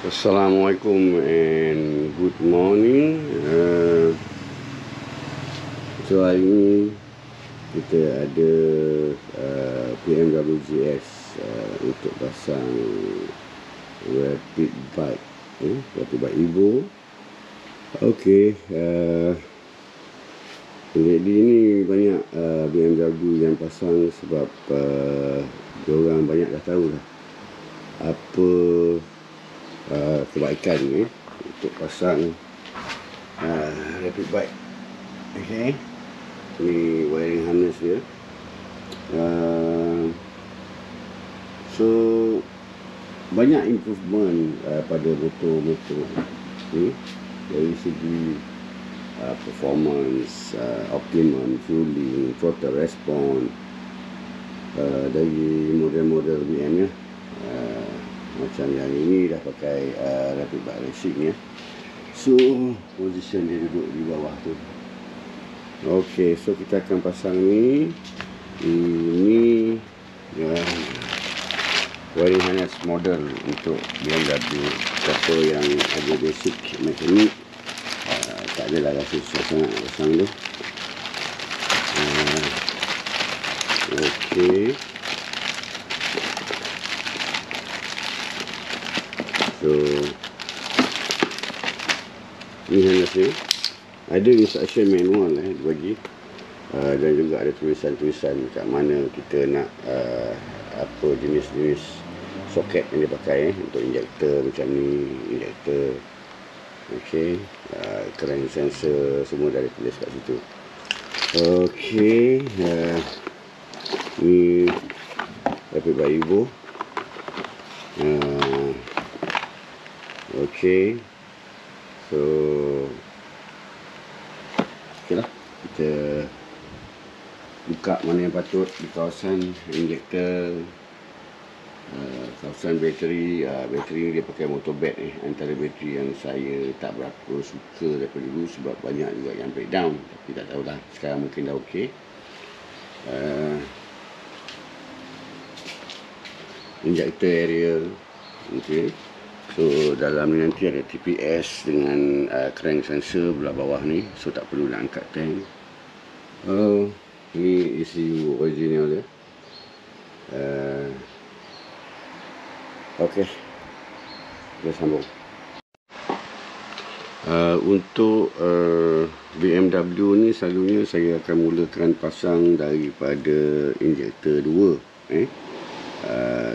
Assalamualaikum and good morning. So hari ini kita ada BMW GS untuk pasang Rapid Bike, Rapid Bike Evo. Okey, jadi ini banyak BMW yang pasang sebab diorang banyak dah tahu lah apa kebaikan untuk pasang Rapid Bike. Okay, ni wiring harness dia. So banyak improvement pada motor-motor ni dari segi performance, optimum fueling, throttle response dari model-model BM ya. Macam yang ini dah pakai Rapid Bike Racing ya. So position dia duduk di bawah tu. Okey, so kita akan pasang ni. Ini wiring harness model untuk BMW. Siapa yang ada basic mekanik, tak adalah rasa susah sangat pasang tu. Okey, so ni harness ni ada instruction manual dia bagi, dan juga ada tulisan-tulisan kat mana kita nak apa jenis-jenis soket yang dia pakai untuk injektor macam ni, injektor. Okey, current sensor semua dah ditulis kat situ. Okey, ni Rapid Bike Evo. Okey, so okey lah, kita buka mana yang patut di kawasan injektor, kawasan bateri. Bateri ni dia pakai motor bed ni, antara bateri yang saya tak berapa suka daripada dulu sebab banyak juga yang breakdown, tapi tak tahulah, sekarang mungkin dah okey. Injector area, okey. So dalam ni nanti ada TPS dengan crank sensor belah bawah ni, so tak perlu nak angkat tank. Ini ECU original dia. Okey, kita sambung. Untuk BMW ni selalunya saya akan mulakan pasang daripada injektor 2.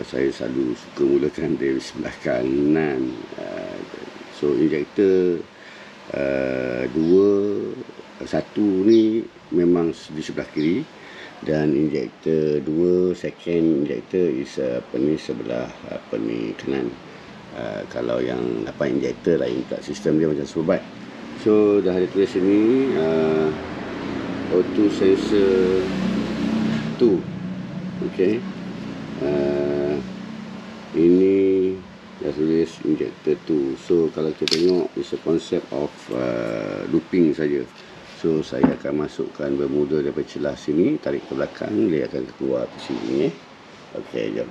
Saya selalu suka mulakan dari sebelah kanan. So injektor 1 ni memang di sebelah kiri, dan injektor 2 second injektor is sebelah kanan. Kalau yang 8 injektor lain pula, sistem dia macam sobat. So dah ada tulis sini auto sensor 2. okey. Ini dah tulis injector 2. So kalau kita tengok, it's a concept of looping saja. So saya akan masukkan bermula daripada celah sini, tarik ke belakang, dia akan keluar ke sini. Okey, jom.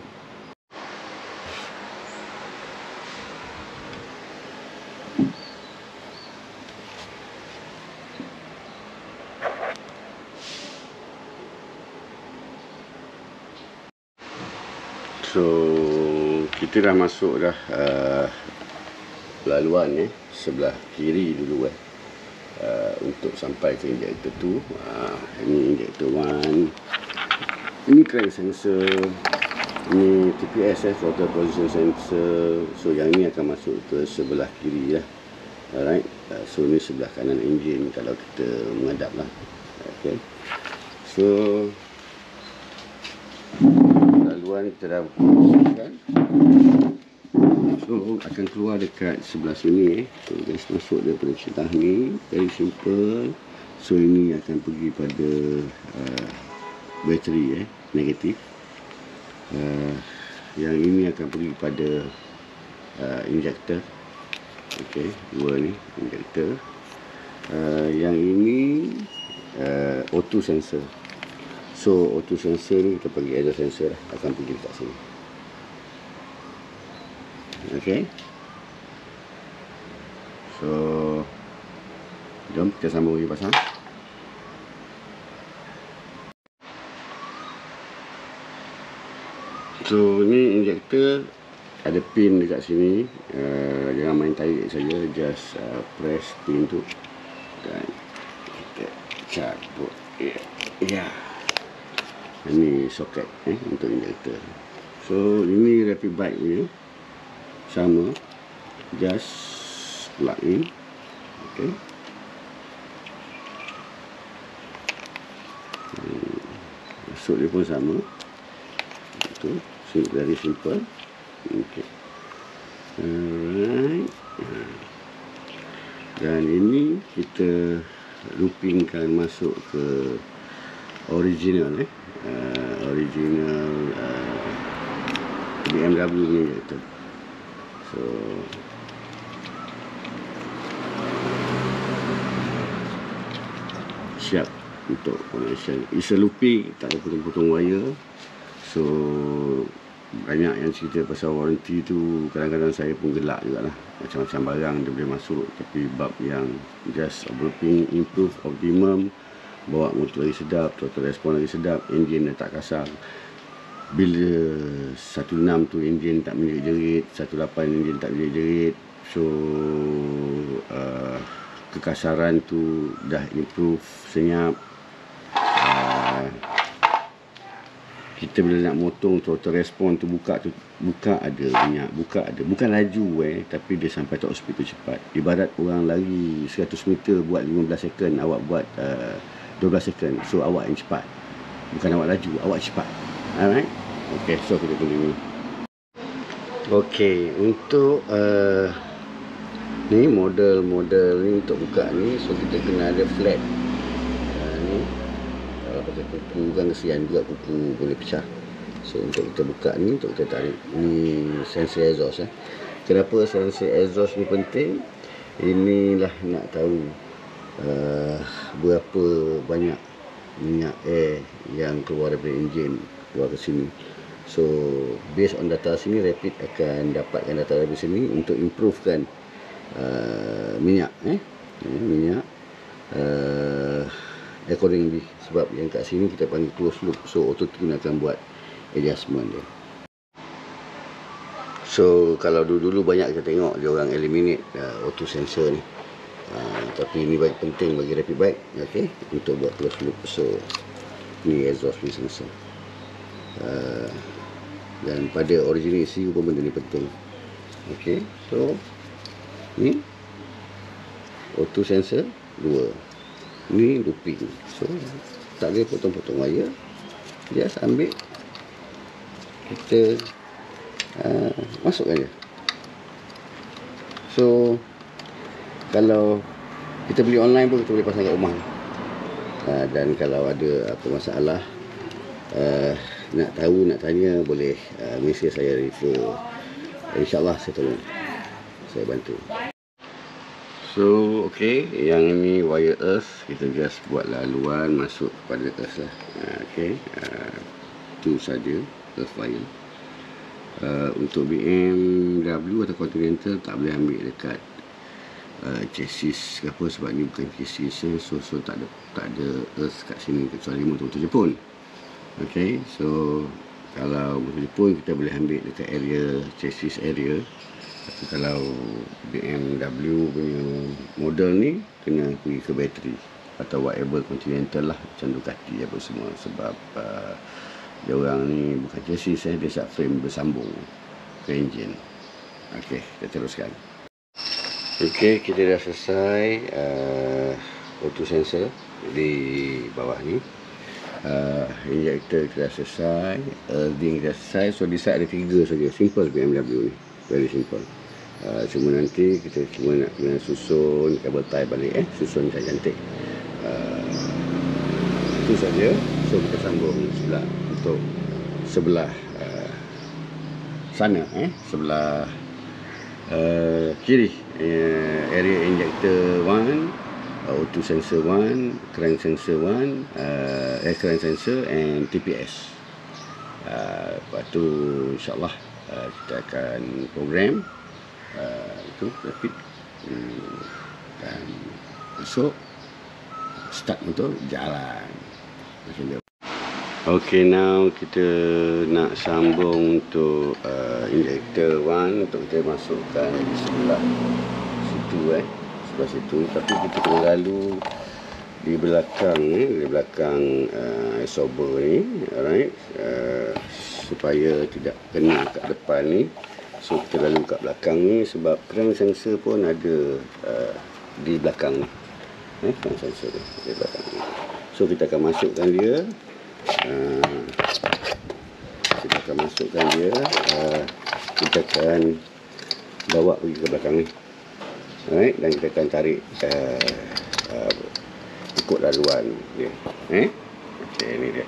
So kita dah masuk dah laluan sebelah kiri dulu untuk sampai ke injektor 2. Ini injektor 1, ini crank sensor, ini TPS throttle position sensor. So yang ini akan masuk ke sebelah kiri lah. Alright, so ini sebelah kanan enjin kalau kita menghadap lah. Okay, so laluan kita dah masukkan. So akan keluar dekat sebelah sini. So guys, masuk daripada celah ni, very simple. So ini akan pergi pada bateri negatif. Yang ini akan pergi pada injektor. Okey, dua ni injektor. Yang ini auto sensor. So auto sensor ni kita pergi ada sensor akan pergi dekat sini. Okey. So jom kita sambung lagi pasang. So ni injektor, ada pin dekat sini. Jangan main tarik saja, just press pin tu dan kita cabut. Ya. Ini soket untuk injektor. So ini rapid bike punya, sama, just plug in. Okay. Masuk dia pun sama. Itu very simple. Okay. Alright. Dan ini kita loopingkan masuk ke original original BMW ni iaitu. So siap untuk connection. It's a looping, tak ada potong-potong wire. So banyak yang cerita pasal warranty tu, kadang-kadang saya pun gelak jugalah. Macam-macam barang dia boleh masuk, tapi bab yang just looping, improve, optimum, bawa motor lagi sedap, total respon lagi sedap, enjin dah tak kasar. Bila 16 tu enjin tak menjerit-jerit, 18 enjin tak menjerit-jerit. So kekasaran tu dah improve, senyap. Kita bila nak motong total respon tu buka ada minyak, buka ada. Bukan laju tapi dia sampai top speed tu cepat. Ibarat orang lari 100 meter buat 15 second, awak buat 12 second. So awak yang cepat. Bukan awak laju, awak cepat. Alright. Okay, so kita tunggu ni. Okay, untuk ni model ni untuk buka ni, so kita kena ada flat. Ni kalau pakai kuku kan kesian juga, kuku boleh pecah. So untuk kita buka ni, untuk kita tarik ni sensor exhaust. Kenapa sensor exhaust ni penting? Inilah nak tahu berapa banyak minyak air yang keluar daripada enjin keluar ke sini. So based on data sini, Rapid akan dapatkan data dari sini untuk improvekan minyak minyak accordingly. Sebab yang kat sini kita panggil close loop, so auto tune akan buat adjustment dia. So kalau dulu banyak kita tengok dia orang eliminate auto sensor ni, tapi ini baik penting bagi rapid bike, okay, untuk buat close loop. So ni exhaust ni sensor, dan pada original ECU pun benda ni penting. Okay, so ni auto sensor 2, ni looping. So tak ada potong-potong wire, just ambil, kita masukkan je. So kalau kita beli online pun kita boleh pasang kat rumah. Dan kalau ada apa masalah, nak tahu, nak tanya, boleh mesej saya, refer. InsyaAllah saya tolong, saya bantu. So okay, yang ini wire earth, kita just buat laluan masuk pada earth lah. Okay, itu saja earth wire. Untuk BMW atau Continental tak boleh ambil dekat chassis ke apa, sebab ni bukan chassis, so tak ada earth kat sini kecuali motor-motor Jepun. Okay, so kalau motor Jepun kita boleh ambil dekat area, chassis area. Tapi kalau BMW punya model ni, kena pergi ke bateri atau whatever Continental lah, macam Ducati apa semua. Sebab dia orang ni bukan chassis, dia subframe bersambung ke enjin. Okey, kita teruskan. Okey, kita dah selesai auto sensor di bawah ni. Injector kita dah selesai, earthing kita dah selesai. So di side ada 3 saja, simple BMW ni, very simple. Cuma nanti kita cuma nak kena susun kabel tie balik, susun cantik. Itu saja. So kita sambung sebelah, untuk sebelah sana, sebelah kiri, area injector 1, auto sensor 1, crank sensor 1, air crank sensor and TPS. Lepas tu insyaAllah kita akan program itu rapid Dan masuk, start motor, jalan macam dia. Okay, now kita nak sambung untuk injector 1 untuk kita masukkan di sebelah situ, sebelah situ. Tapi kita kena lalu di belakang di belakang absorber ni, alright, supaya tidak kena kat depan ni. So kita lalu kat belakang ni sebab crank sensor pun ada di belakang ni, crank sensor di belakang ni. So kita akan masukkan dia, kita akan bawa pergi ke belakang ni, alright, dan kita akan tarik ikut laluan dia. Okay, ni dia.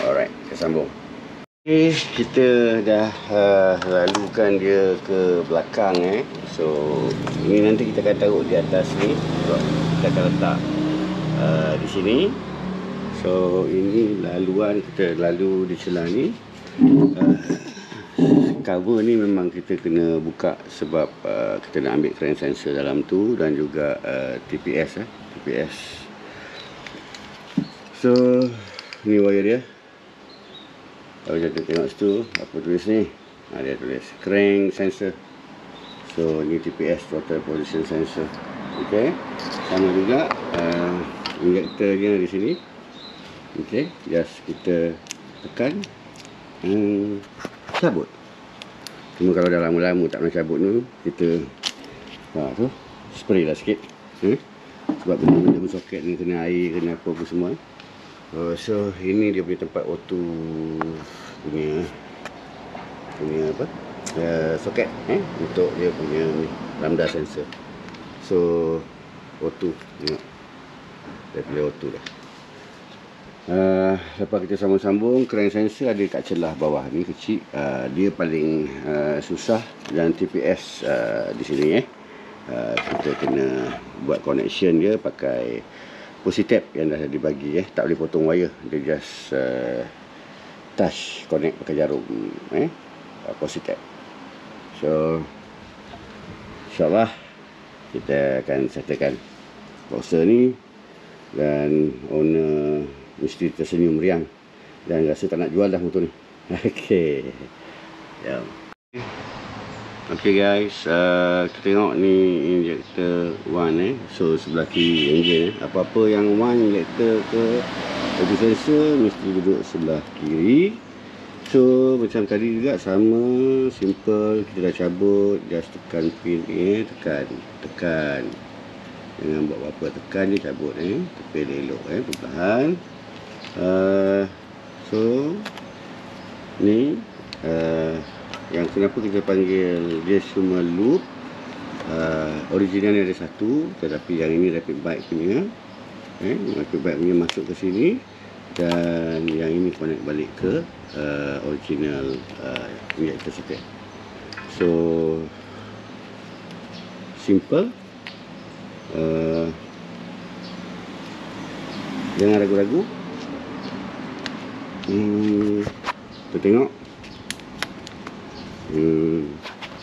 Alright, kita sambung. Okay, kita dah lalukan dia ke belakang. So ini nanti kita akan taruh di atas ni. Kita akan letak di sini. So ini laluan kita lalu di celah ni. Cover ni memang kita kena buka sebab kita nak ambil crank sensor dalam tu, dan juga TPS. So ni wire dia. Kalau kita tengok situ, apa tulis ni? Dia tulis crank sensor. So ni TPS, throttle position sensor. Okay, sama juga injector dia di sini. Okay, just kita tekan, cabut. Cuma kalau dah lama-lama tak nak cabut tu, kita tu spray lah sikit, sebab benda-benda soket ni kena air, kena apa semua. So ini dia punya tempat auto punya apa, soket untuk dia punya ni, lambda sensor. So auto, tengok dia punya auto dah. Lepas kita sambung-sambung, crank sensor ada kat celah bawah ni kecil, dia paling susah, dan TPS di sini kita kena buat connection dia pakai posi tape yang dah dibagi, tak boleh potong wire, dia just touch connect pakai jarum, posi tape. So insyaAllah kita akan settlekan boxer ni, dan owner mesti tersenyum riang dan rasa tak nak jual dah motor ni. Okay, okay guys, kita tengok ni injector 1 So sebelah kiri enjin, apa-apa yang 1 injector ke auto sensor mesti duduk sebelah kiri. So macam tadi juga sama, simple, kita dah cabut, just tekan pin ni, tekan, jangan buat apa-apa, tekan dia cabut, tekan dia elok, perlahan. So ni yang kenapa kita panggil dia semua loop, original ada satu, tetapi yang ini rapid bike punya, rapid bike punya masuk ke sini, dan yang ini connect balik ke original injector socket. So simple, jangan ragu-ragu. Kita tengok,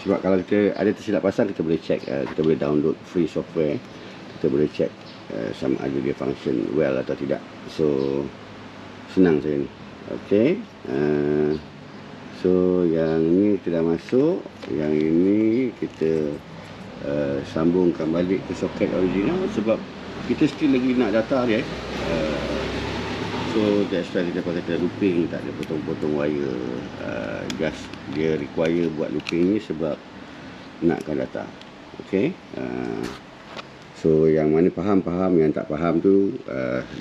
sebab kalau kita ada tersilap pasang, kita boleh check, kita boleh download free software, kita boleh check sama ada dia function well atau tidak. So senang saja ni. Okay, so yang ni kita dah masuk, yang ini kita sambungkan balik ke soket original, sebab kita still lagi nak data dia. So that's why kita pakai looping, tak ada potong-potong wire. Just dia require buat looping ni sebab nakkan data. Okay, so yang mana faham, yang tak faham tu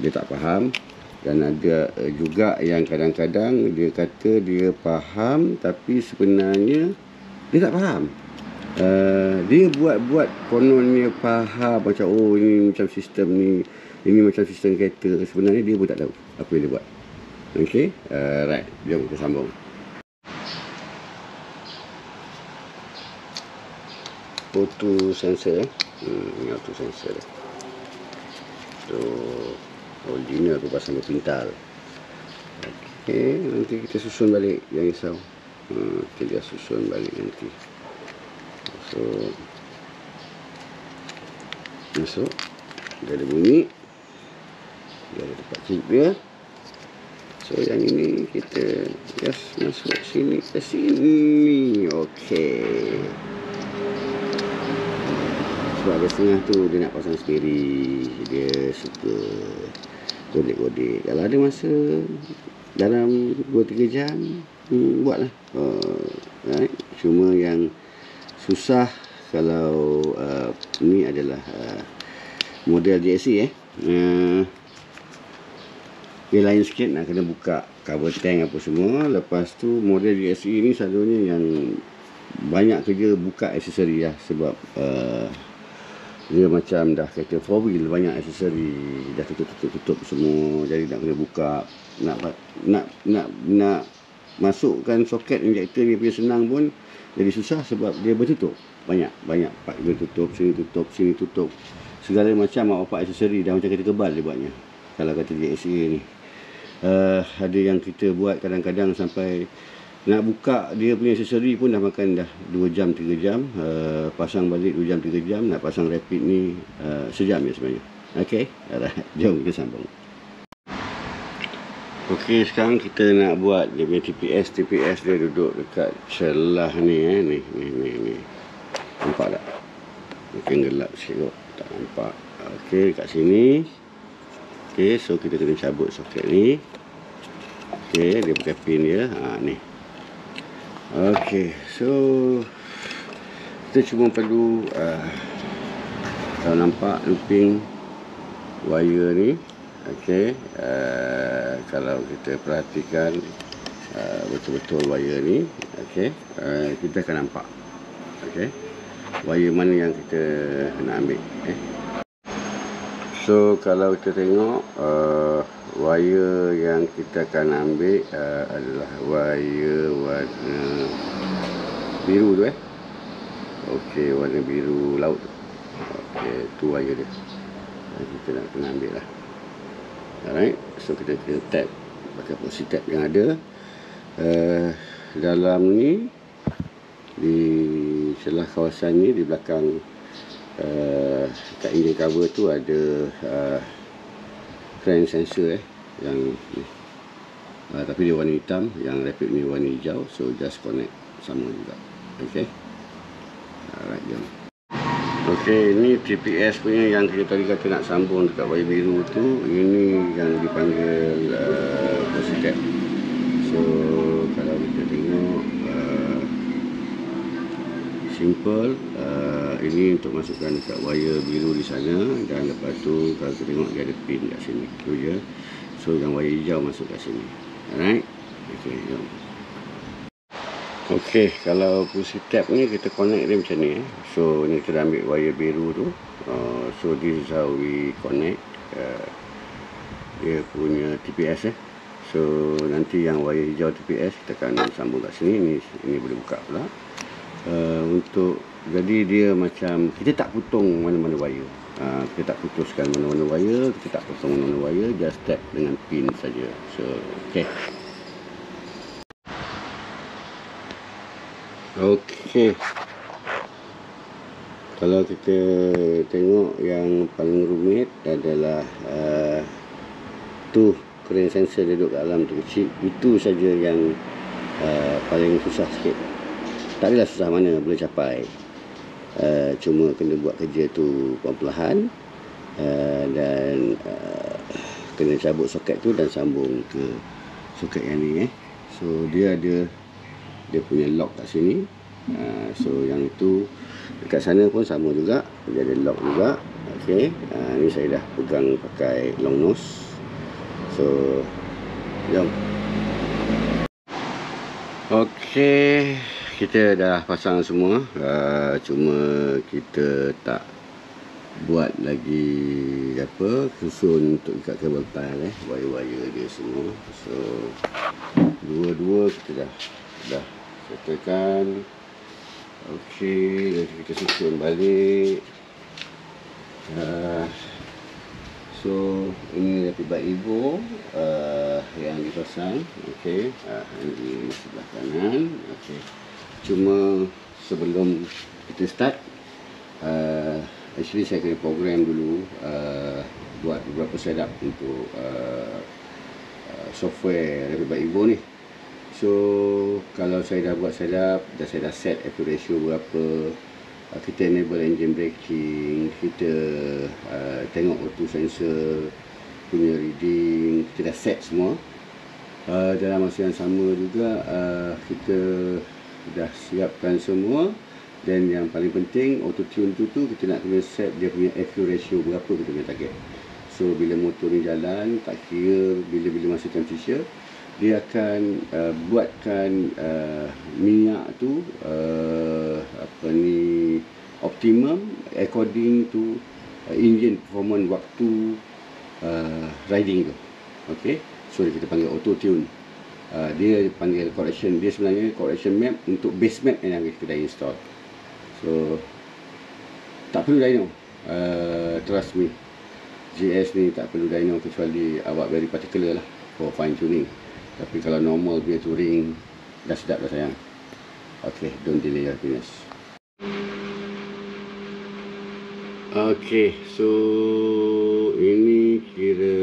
dia tak faham. Dan ada juga yang kadang-kadang dia kata dia faham tapi sebenarnya dia tak faham. Dia buat kononnya faham, macam oh ini macam sistem ni, ini macam sistem kereta. Sebenarnya dia pun tak tahu apa yang dia buat. Okay, right, jom kita sambung. Auto sensor, ini auto sensor. So original tu pasang berpintal. Okay, nanti kita susun balik, jangan risau. Kita susun balik nanti. So masuk. Dia ada bunyi, dia ada tempat clip dia. So yang ini kita just masuk sini ke sini. Okey. Sebab ada setengah tu dia nak pasang sendiri, dia suka godek-godek. Kalau ada masa dalam 2-3 jam, buatlah. Right? Cuma yang susah kalau ni adalah model GSE dia lain sikit, nak kena buka cover tank apa semua. Lepas tu model GSE ni selalunya yang banyak kerja buka aksesori lah. Sebab dia macam dah kereta 4 wheel, banyak aksesori, dah tutup semua. Jadi nak kena buka, nak masukkan soket injektor ni punya senang pun jadi susah sebab dia bertutup. Banyak part dia tutup, sini tutup. Segala macam mak bapak aksesori dah macam kereta kebal dia buatnya. Kalau kata GSE ni. Ada yang kita buat kadang-kadang sampai nak buka dia punya aksesori pun dah makan dah 2 jam 3 jam. Pasang balik 2 jam 3 jam. Nak pasang rapid ni sejam je sebenarnya. Okey, alright, jom kita sambung. Okey, sekarang kita nak buat dia punya TPS. TPS dia duduk dekat celah ni ni. Nampak tak? Mungkin gelap sikit kot, tak nampak. Okey, dekat sini. Okey, so kita kena cabut soket ni. Okey, dia pakai pin dia. Ni. Okey, so kita cuma perlu kalau nampak looping wire ni. Okey, kalau kita perhatikan betul-betul wire ni, okey, kita akan nampak. Okey, wire mana yang kita nak ambil. So kalau kita tengok wire yang kita akan ambil adalah wire warna biru tu Okey, warna biru laut tu. Okey, tu wire dia. Kita nak kena ambil lah. Alright, so kita kena tap pakai polisi tap yang ada dalam ni, di celah kawasan ni, di belakang kat engine cover tu ada crank sensor yang ni. Tapi dia warna hitam, yang rapid ni warna hijau. So just connect sama juga. Okey, alright, jom. Okey, ini TPS punya yang kita tadi kata nak sambung dekat wire biru tu. Ini yang dipanggil positif. So kalau kita tengok simple, ini untuk masukkan dekat wire biru di sana. Dan lepas tu kalau kita tengok dia ada pin kat sini, tu je. So yang wire hijau masuk kat sini. Alright, okey, jom. Okey, kalau pusi tab ni kita connect dia macam ni. So ni kita ambil wire biru tu. So this is how we connect dia punya TPS So nanti yang wire hijau TPS kita akan sambung kat sini. Ini boleh buka pula. Untuk jadi dia macam kita tak putung mana-mana wire. Kita tak putuskan mana-mana wire, kita tak potong mana-mana wire, just tap dengan pin saja. So okey. Okey, kalau kita tengok yang paling rumit adalah tu crank sensor dia duduk kat dalam tu kecil. Itu saja yang paling susah sikit. Tak adalah susah mana, boleh capai. Cuma kena buat kerja tu perlahan dan kena cabut soket tu dan sambung ke soket yang ni. So dia ada dia punya lock kat sini. So yang itu dekat sana pun sama juga, dia ada lock juga. Okey, ni saya dah pegang pakai long nose. So jom. Okey, kita dah pasang semua. Cuma kita tak buat lagi susun untuk ikat kabel pile wire-wire dia semua. So dua-dua kita dah settlekan. Okey, jadi kita susun balik. So ini rapid bike Evo yang dipasang. Okey, ini sebelah kanan. Okey, cuma sebelum kita start actually saya kena program dulu buat beberapa setup untuk software Rapid Evo ni. So kalau saya dah buat setup, saya dah set FU ratio berapa, kita enable engine braking, kita tengok auto sensor punya reading, kita dah set semua. Dalam masa yang sama juga kita dah siapkan semua. Dan yang paling penting, auto tune tu kita nak kena set dia punya FU ratio berapa kita punya target. So bila motor ni jalan, tak kira bila masa temperature, dia akan buatkan minyak tu optimum according to engine performance waktu riding tu. Okay, so kita panggil auto tune. Dia panggil correction, dia sebenarnya correction map untuk base map yang kita dah install. So tak perlu dyno, trust me, GS ni tak perlu dyno kecuali awak very particular lah for fine tuning. Tapi kalau normal punya touring, dah sedap dah sayang. Okay, don't delay your happiness. Okay, so ini kira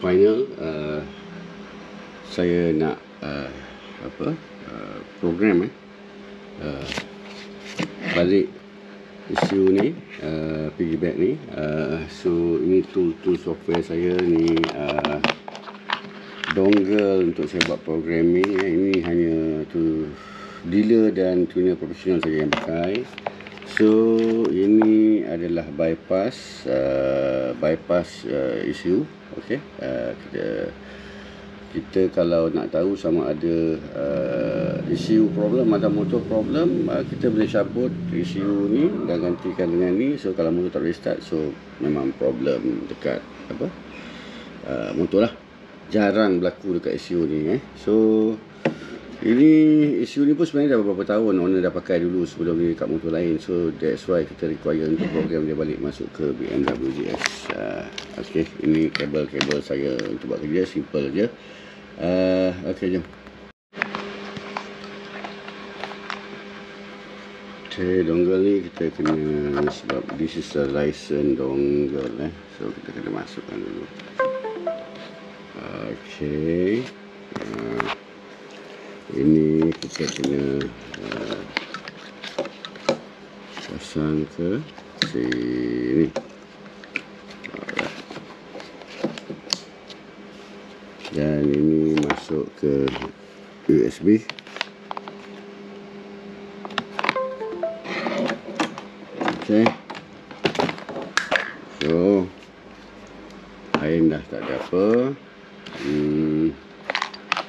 final. Saya nak program balik isu ni, piggyback ni. So ini tool software saya ni, dongle untuk saya buat programming. Ini hanya tu dealer dan tuner profesional saja yang pakai. So ini adalah bypass issue. Okay, kita kalau nak tahu sama ada isu problem, ada motor problem, kita boleh cabut isu ni dan gantikan dengan ni. So kalau motor tak boleh start, so memang problem dekat motor lah. Jarang berlaku dekat isu ni. So ini isu ni pun sebenarnya dah beberapa tahun owner dah pakai dulu sebelum ni dekat motor lain. So that's why kita require untuk program dia balik masuk ke BMW GS. Okay, ini kabel saya untuk buat kerja, simple je. Okay, jom. Okay, dongle ni kita kena, sebab this is a license dongle so kita kena masukkan dulu. Okay, ini kita kena pasang ke sini. Dan ini masuk ke USB. Okay, so lain dah tak ada apa.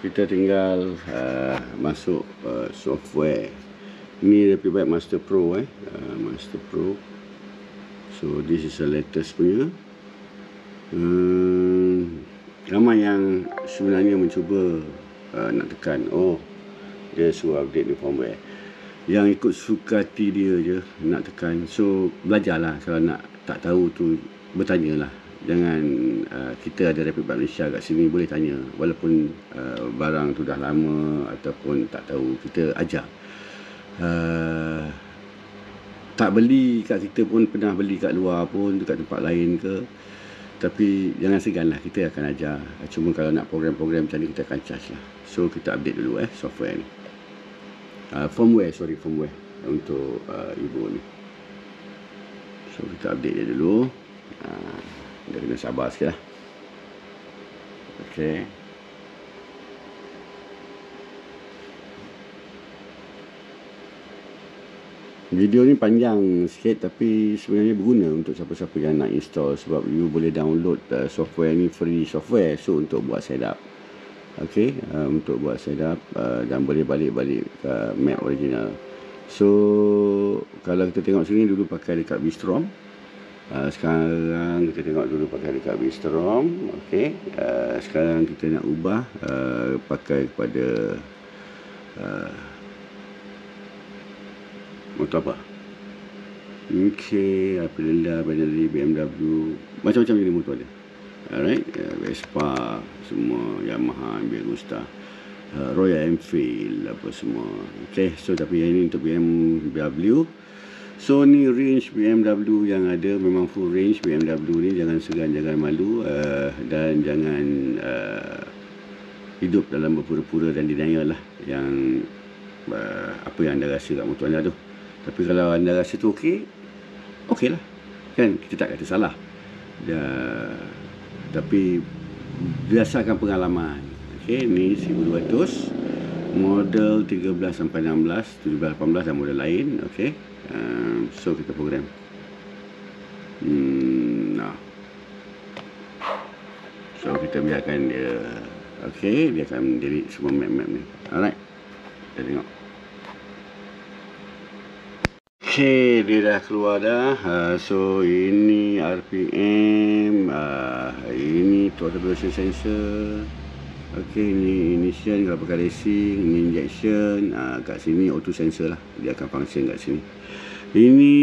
Kita tinggal masuk software. Ini Rapid Master Pro, Master Pro. So this is the latest punya. Ramai yang sebenarnya mencuba nak tekan, dia suruh update ni firmware. Yang ikut suka hati dia je nak tekan. So belajarlah, kalau nak tak tahu tu bertanyalah. Jangan kita ada Rapid Malaysia kat sini, boleh tanya. Walaupun barang tu dah lama ataupun tak tahu, kita ajar. Tak beli kat kita pun, pernah beli kat luar pun, dekat tempat lain ke. Tapi jangan segan lah, kita akan ajar. Cuma kalau nak program-program macam ni, kita akan charge lah. So kita update dulu software ni, firmware untuk Evo ni. So kita update dia dulu. Dia kena sabar sikit lah. Okay, video ni panjang sikit, tapi sebenarnya berguna untuk siapa-siapa yang nak install. Sebab you boleh download software ni, free software. So untuk buat setup, okay, untuk buat setup dan boleh balik-balik ke map original. So kalau kita tengok sini, dulu pakai dekat Bistrom. Sekarang kita tengok dulu pakai dekat Bistrom. Okay, sekarang kita nak ubah pakai kepada motor apa? Okay, Aprilia, Benelli, BMW, macam-macam jenis motor ada. Alright, Vespa, semua, Yamaha, Agusta, Royal Enfield, apa semua. Okay, so tapi yang ini untuk BMW. So ni range BMW yang ada, memang full range BMW ni. Jangan segan, jangan malu, dan jangan hidup dalam berpura-pura dan denial lah yang apa yang anda rasa kat motor anda tu. Tapi kalau anda rasa tu okey lah kan, kita tak kata salah. Tapi berdasarkan pengalaman, ni 1200 model 13 sampai 16, 17, 18 dan model lain. So kita program. So kita biarkan dia. Dia akan delete semua map-map ni. Alright, kita tengok. Dia dah keluar dah. So ini RPM, ini throttle position sensor. Ini ignition kalau pakai racing, ini injection. Kat sini auto sensor lah, dia akan function kat sini. Ini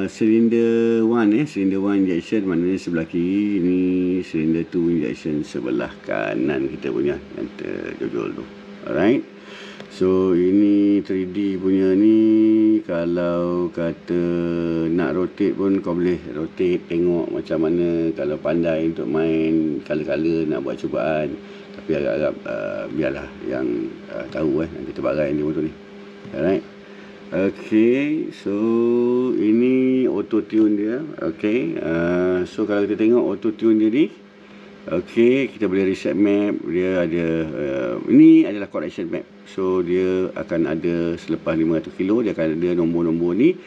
cylinder 1 cylinder 1 injection, maknanya sebelah kiri. Ini cylinder 2 injection sebelah kanan kita punya yang terjojol tu. Alright, so ini 3D punya ni. Kalau kata nak rotate pun kau boleh rotate, tengok macam mana. Kalau pandai untuk main color-color, nak buat cubaan. Tapi agak-agak biarlah yang tahu yang kita barai ni motor ni. Alright, so ini auto tune dia. So kalau kita tengok auto tune dia ni, kita boleh reset map. Dia ada ini adalah correction map. So dia akan ada selepas 500 kilo, dia akan ada nombor-nombor ni.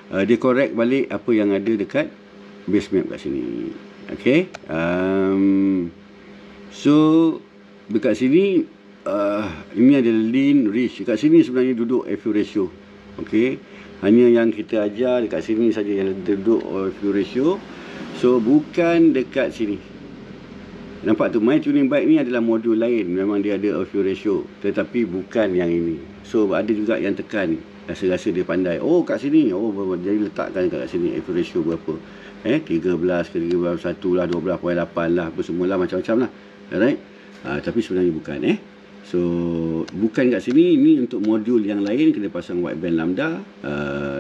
Dia correct balik apa yang ada dekat base map kat sini. So dekat sini ini ada lean reach. Dekat sini sebenarnya duduk FU ratio. Hanya yang kita ajar dekat sini saja yang duduk FU ratio. So bukan dekat sini. Nampak tu, My Tuning Bike ni adalah modul lain. Memang dia ada FU ratio, tetapi bukan yang ini. So ada juga yang tekan, rasa-rasa dia pandai. Kat sini, jadi letakkan kat sini FU ratio berapa. 13 ke 13, 1 lah, 12.8 lah, apa semualah, macam-macam lah. Alright, tapi sebenarnya bukan. So bukan kat sini. Ini untuk modul yang lain, kena pasang wideband lambda.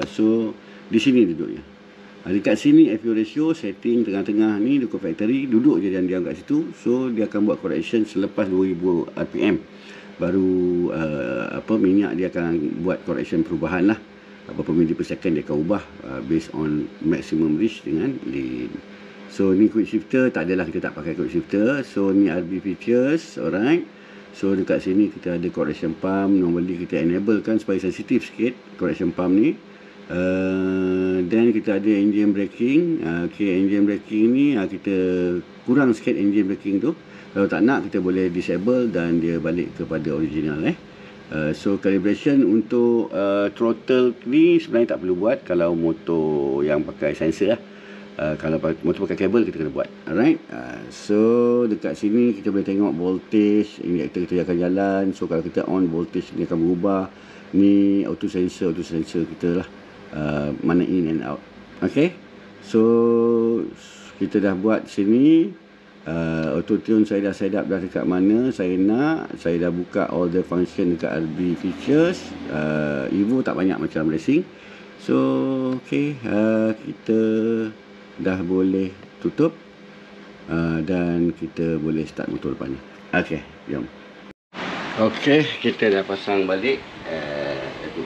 So di sini duduknya. Dekat sini FU ratio setting tengah-tengah ni dekat factory, duduk je diam-diam kat situ. So dia akan buat correction selepas 2000 RPM. Baru minyak dia akan buat correction perubahan lah. Berapa minit per second dia akan ubah based on maximum reach dengan lean. So ni quick shifter, tak adalah kita tak pakai quick shifter. So ni RB features. Alright, so dekat sini kita ada correction pump. Normally kita enable kan supaya sensitif sikit correction pump ni. Dan kita ada engine braking. Engine braking ni kita kurang sikit engine braking tu. Kalau tak nak, kita boleh disable dan dia balik kepada original. So calibration untuk throttle ni sebenarnya tak perlu buat kalau motor yang pakai sensor lah. Kalau motor pakai kabel kita kena buat. Alright, so dekat sini kita boleh tengok voltage injector kita akan jalan. So kalau kita on, voltage ni akan berubah. Ni auto sensor kita lah, mana in and out. So kita dah buat sini. Auto tune saya dah set up dah dekat mana saya nak. Saya dah buka all the function dekat RB features. Evo tak banyak macam racing. So kita dah boleh tutup, dan kita boleh start motor depan ni. Jom. Kita dah pasang balik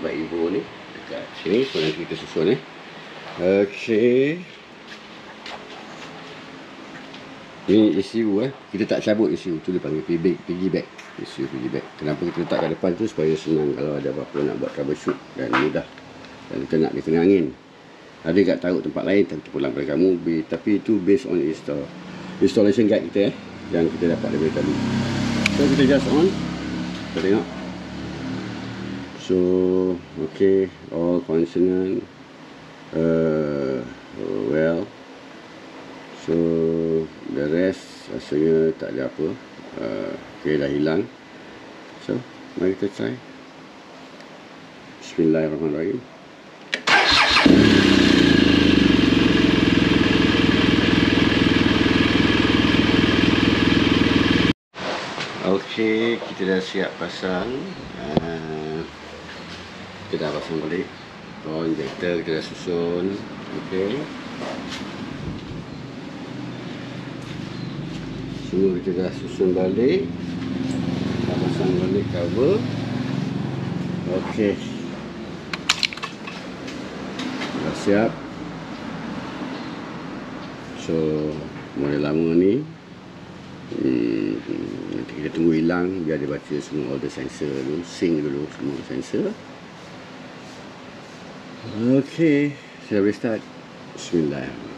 Evo ni dekat sini. So nanti kita susun. Ni ECU kita tak cabut ECU tu, dia panggil piggyback. ECU piggyback. Kenapa kita letak kat depan tu? Supaya senang kalau ada apa-apa nak buat troubleshoot dan mudah. Dan kita nak dia kena angin. Ada kat taruh tempat lain, tentu pulang pada kamu. Tapi itu based on installation guide kita yang kita dapat daripada tadi. So kita just on. Kita tengok. So all functional. Well, so the rest rasanya tak ada apa. Dah hilang. So mari kita try. Bismillahirrahmanirrahim. Kita dah siap pasang. Kita dah pasang balik. Oh, injektor kita dah susun. Okey. Semua kita dah susun balik. Kita pasang balik cover. Okey. Dah siap. So, model lama ni nanti kita tunggu hilang biar dia baca semua all the sensor dulu, sync dulu semua sensor. Okey, saya boleh start. Bismillah.